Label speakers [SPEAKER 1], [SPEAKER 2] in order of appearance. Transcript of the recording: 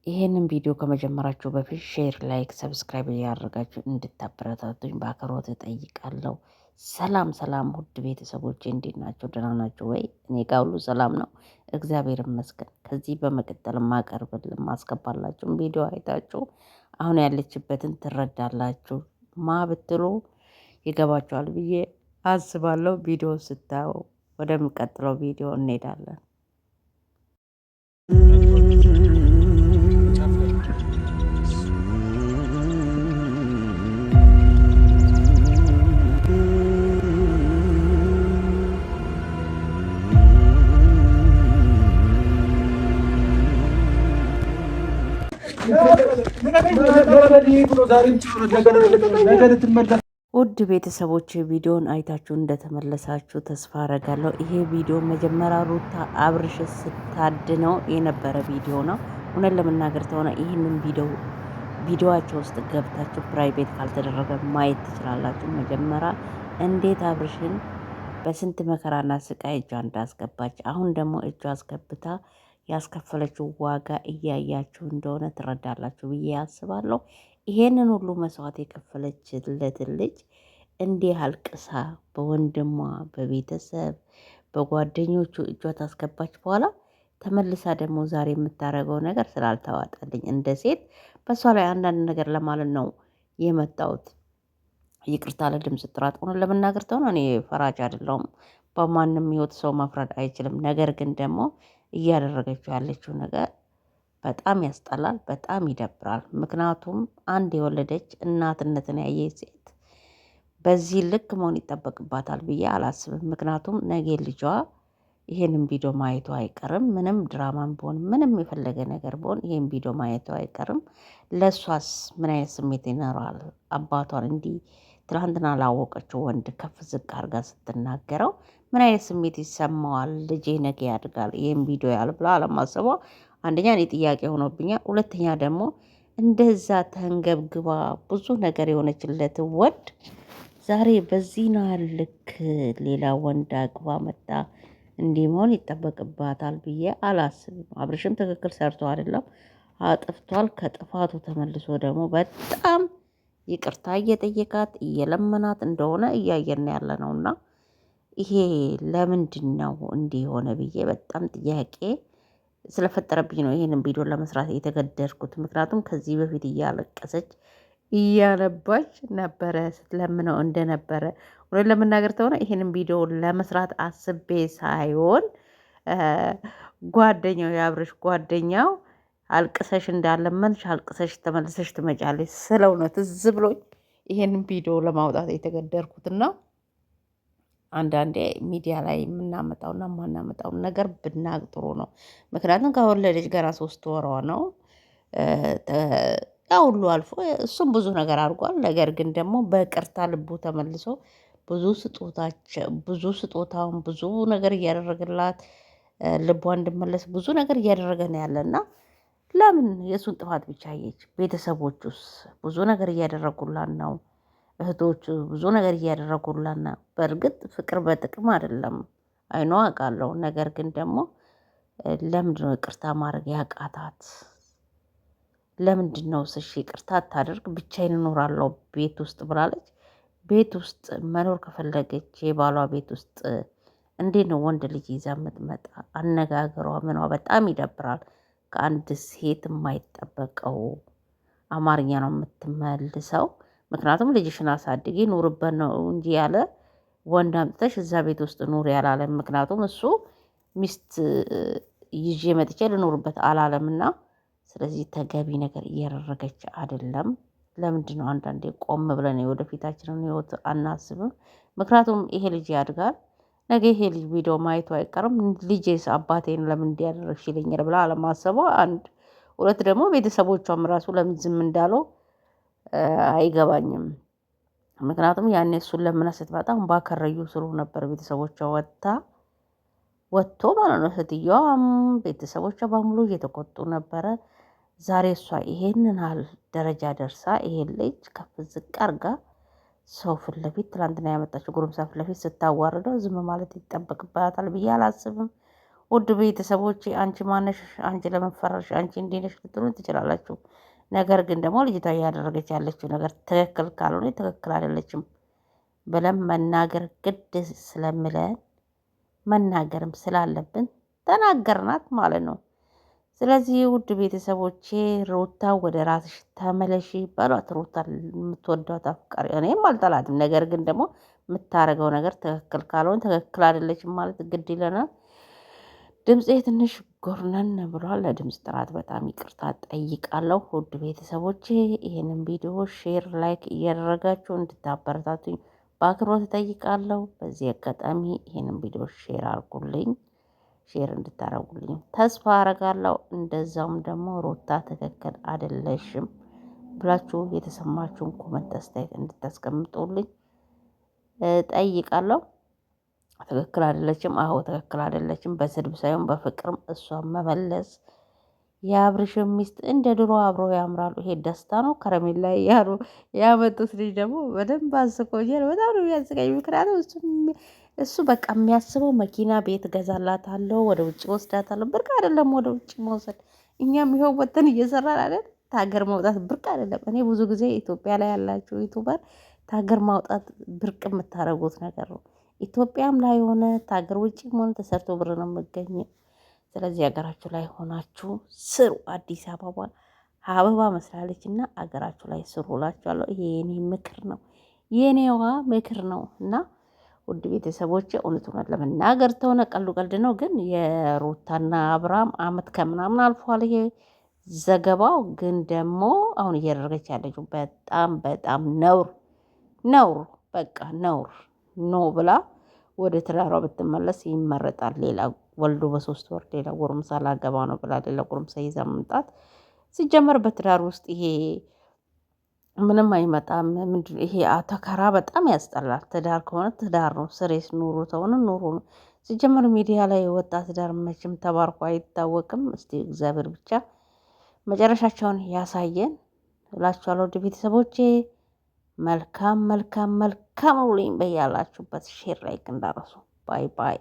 [SPEAKER 1] ይሄንን ቪዲዮ ከመጀመራችሁ በፊት ሼር፣ ላይክ፣ ሰብስክራይብ እያደረጋችሁ እንድታበረታቱኝ በአክብሮት እጠይቃለሁ። ሰላም ሰላም ውድ ቤተሰቦቼ እንዴት ናቸው? ደህና ናቸው ወይ? እኔ ጋር ሁሉ ሰላም ነው፣ እግዚአብሔር ይመስገን። ከዚህ በመቀጠል ማስገባላችሁም ቪዲዮ አይታችሁ አሁን ያለችበትን ትረዳላችሁ። ብትሉ ይገባችኋል ብዬ አስባለሁ። ቪዲዮ ስታዩ ወደሚቀጥለው ቪዲዮ እንሄዳለን። ውድ ቤተሰቦች ቪዲዮን አይታችሁ እንደተመለሳችሁ ተስፋ አረጋለሁ። ይሄ ቪዲዮ መጀመሪያ ሩታ አብርሽ ስታድነው የነበረ ቪዲዮ ነው። እውነት ለመናገር ተሆነ ይህንን ቪዲዮዋቸው ውስጥ ገብታችሁ ፕራይቬት ካልተደረገ ማየት ትችላላችሁ። መጀመሪያ እንዴት አብርሽን በስንት መከራና ስቃይ እጇ እንዳስገባች፣ አሁን ደግሞ እጇ አስገብታ ያስከፈለችው ዋጋ እያያችሁ እንደሆነ ትረዳላችሁ ብዬ አስባለሁ። ይሄንን ሁሉ መስዋዕት የከፈለችለትን ልጅ እንዲህ አልቅሳ በወንድሟ፣ በቤተሰብ፣ በጓደኞቹ እጇ ታስገባች በኋላ ተመልሳ ደግሞ ዛሬ የምታደርገው ነገር ስላልተዋጠልኝ እንደ ሴት በሷ ላይ አንዳንድ ነገር ለማለት ነው የመጣሁት። ይቅርታ ለድምፅ ጥራት ሆኖ ለመናገር ተሆነ እኔ ፈራጅ አይደለሁም። በማንም ህይወት ሰው መፍረድ አይችልም። ነገር ግን ደግሞ እያደረገችው ያለችው ነገር በጣም ያስጠላል፣ በጣም ይደብራል። ምክንያቱም አንድ የወለደች እናትነትን ያየች ሴት በዚህ ልክ መሆን ይጠበቅባታል ብዬ አላስብም። ምክንያቱም ነገ ልጇ ይሄንን ቪዲዮ ማየቱ አይቀርም። ምንም ድራማም ቢሆን ምንም የፈለገ ነገር ቢሆን ይሄን ቪዲዮ ማየቱ አይቀርም። ለእሷስ ምን አይነት ስሜት ይኖረዋል? አባቷን እንዲህ ትናንትና ላወቀችው ወንድ ከፍ ዝቅ አድርጋ ስትናገረው ምን አይነት ስሜት ይሰማዋል? ልጄ ነገ ያድጋል ይህም ቪዲዮ ያል ብላ አለማሰቧ አንደኛ እኔ ጥያቄ ሆኖብኛል። ሁለተኛ ደግሞ እንደዛ ተንገብግባ ብዙ ነገር የሆነችለት ወንድ ዛሬ በዚህ ናል ልክ ሌላ ወንድ አግባ መጣ እንዲህ መሆን ይጠበቅባታል ብዬ አላስብም። አብርሽም ትክክል ሰርቶ አይደለም አጥፍቷል። ከጥፋቱ ተመልሶ ደግሞ በጣም ይቅርታ እየጠየቃት እየለመናት እንደሆነ እያየን ያለ ነውና ይሄ ለምንድን ነው እንዲህ የሆነ ብዬ በጣም ጥያቄ ስለፈጠረብኝ ነው ይሄንን ቪዲዮ ለመስራት የተገደድኩት። ምክንያቱም ከዚህ በፊት እያለቀሰች እያነባች ነበረ ስትለምነው እንደነበረ እውነት ለመናገር ተሆነ ይሄንን ቪዲዮ ለመስራት አስቤ ሳይሆን ጓደኛው የአብርሽ ጓደኛው አልቅሰሽ እንዳለመንሽ አልቅሰሽ ተመልሰሽ ትመጫለሽ ስለ እውነት ትዝ ብሎኝ ይሄንን ቪዲዮ ለማውጣት የተገደድኩትና አንዳንዴ ሚዲያ ላይ የምናመጣውና የማናመጣውን ነገር ብናቅ ጥሩ ነው። ምክንያቱም ከወለደች ገና 3 ወሯ ነው። ያ ሁሉ አልፎ እሱም ብዙ ነገር አድርጓል። ነገር ግን ደግሞ በቅርታ ልቡ ተመልሶ ብዙ ስጦታውን ብዙ ነገር እያደረገላት ልቧ እንድመለስ ብዙ ነገር እያደረገ ነው ያለና ለምን የእሱን ጥፋት ብቻ አየች? ቤተሰቦቹስ ብዙ ነገር እያደረጉላት ነው። እህቶቹ ብዙ ነገር እያደረጉላት ነው። በእርግጥ ፍቅር በጥቅም አይደለም አይኗ አውቃለሁ። ነገር ግን ደግሞ ለምንድነው ይቅርታ ማድረግ ያቃታት? ለምንድነው ስሽ ይቅርታ አታደርግ? ብቻዬን እኖራለሁ ቤት ውስጥ ብላለች። ቤት ውስጥ መኖር ከፈለገች የባሏ ቤት ውስጥ እንዴት ነው ወንድ ልጅ ይዛ የምትመጣ? አነጋገሯ ምኗ በጣም ይደብራል። ከአንድ ሴት የማይጠበቀው አማርኛ ነው የምትመልሰው። ምክንያቱም ልጅሽን አሳድጊ ኑርበት ነው እንጂ ያለ ወንድ አምጥተሽ እዛ ቤት ውስጥ ኑር ያላለም። ምክንያቱም እሱ ሚስት ይዤ መጥቼ ልኖርበት አላለምና፣ ስለዚህ ተገቢ ነገር እያደረገች አይደለም። ለምንድን ነው አንዳንዴ ቆም ብለን የወደፊታችንን ህይወት አናስብም? ምክንያቱም ይሄ ልጅ ያድጋል። ነገ ይሄ ልጅ ቪዲዮ ማየቱ አይቀርም። ልጄስ አባቴን ለምን እንዲያደርግሽ ይለኛል ብላ አለማሰቧ አንድ። ሁለት ደግሞ ቤተሰቦቿም ራሱ ለምን ዝም እንዳለው አይገባኝም። ምክንያቱም ያኔ እሱን ለምና ስትመጣ ባከረዩ ስሩ ነበር ቤተሰቦቿ ወጥቶ ማለት ነው። ሴትዮዋም ቤተሰቦቿ በሙሉ እየተቆጡ ነበረ። ዛሬ እሷ ይሄንን ያህል ደረጃ ደርሳ ይሄን ልጅ ከፍ ዝቅ አርጋ ሰው ፊት ለፊት ትላንትና ያመጣችው ጎረምሳ ፊት ለፊት ስታዋርደው ዝም ማለት ይጠበቅባታል ብዬ አላስብም። ውድ ቤተሰቦቼ አንቺ ማነሽ? አንቺ ለመፈረሽ አንቺ እንዲህ ነሽ ልትሉኝ ትችላላችሁ። ነገር ግን ደግሞ ልጅቷ እያደረገች ያለችው ነገር ትክክል ካልሆነ ትክክል አይደለችም ብለን መናገር ግድ ስለምለን መናገርም ስላለብን ተናገርናት ማለት ነው። ስለዚህ ውድ ቤተሰቦቼ ሩታ ወደ ራስሽ ተመለሺ በሏት። ሩታ የምትወዷት አፍቃሪ እኔም አልጠላትም። ነገር ግን ደግሞ የምታደርገው ነገር ትክክል ካልሆነ ትክክል አይደለችም ማለት ግድ ይለናል። ድምፄ ትንሽ ጎርነን ብሏል። ለድምፅ ጥራት በጣም ይቅርታ ጠይቃለሁ። ውድ ቤተሰቦቼ ይህንን ቪዲዮ ሼር፣ ላይክ እያደረጋችሁ እንድታበረታቱኝ በአክብሮት እጠይቃለሁ። በዚህ አጋጣሚ ይህንን ቪዲዮ ሼር አድርጉልኝ። ሼር እንድታረጉልኝ ተስፋ አረጋለሁ። እንደዛውም ደግሞ ሩታ ትክክል አይደለሽም ብላችሁ የተሰማችሁን ኮመንት አስተያየት እንድታስቀምጡልኝ ጠይቃለሁ። ትክክል አይደለችም። አዎ ትክክል አይደለችም። በስድብ ሳይሆን በፍቅርም እሷን መመለስ። የአብርሽን ሚስት እንደ ድሮ አብረው ያምራሉ። ይሄ ደስታ ነው። ከረሜላ ያሉ ያመጡት ልጅ ደግሞ በደንብ አስቆኛል። በጣም ነው የሚያስቀኝ። ምክንያቱም እሱ በቃ የሚያስበው መኪና ቤት እገዛላታለሁ፣ ወደ ውጭ ወስዳታለሁ። ብርቅ አይደለም ወደ ውጭ መውሰድ። እኛም ይኸው ወጥተን እየሰራን አይደል? ታገር መውጣት ብርቅ አይደለም። እኔ ብዙ ጊዜ ኢትዮጵያ ላይ ያላችሁ ዩቱበር ታገር ማውጣት ብርቅ የምታደርጉት ነገር ነው። ኢትዮጵያም ላይ ሆነ ታገር ውጭም ሆነ ተሰርቶ ብር ነው የምገኘው። ስለዚህ ሀገራችሁ ላይ ሆናችሁ ስሩ። አዲስ አበባ አበባ መስላለች እና ሀገራችሁ ላይ ስሩ እላችኋለሁ። ይሄ የኔ ምክር ነው፣ የኔዋ ምክር ነው እና ውድ ቤተሰቦች እውነቱን ለመናገር ተሆነ ቀልዱ ቀልድ ነው። ግን የሩታና አብርሃም አመት ከምናምን አልፏል። ይሄ ዘገባው ግን ደግሞ አሁን እያደረገች ያለችው በጣም በጣም ነውር ነውር፣ በቃ ነውር ኖ ብላ ወደ ትዳሯ ብትመለስ ይመረጣል። ሌላ ወልዶ በ3 ወር ሌላ ጎረምሳ ላገባ ነው ብላ ሌላ ጎረምሳ ይዛ መምጣት ሲጀመር በትዳር ውስጥ ይሄ ምንም አይመጣም። ምንድነው ይሄ አተካራ በጣም ያስጠላል። ትዳር ከሆነ ትዳር ነው። ስሬስ ኑሮ ተሆነ ኑሮ ነው። ሲጀመር ሚዲያ ላይ የወጣ ትዳር መቼም ተባርኮ አይታወቅም። እስቲ እግዚአብሔር ብቻ መጨረሻቸውን ያሳየን እላችኋለሁ። ወደ ቤተሰቦቼ መልካም መልካም መልካም ውሉኝ በያላችሁበት። ሼር ላይክ እንዳረሱ። ባይ ባይ።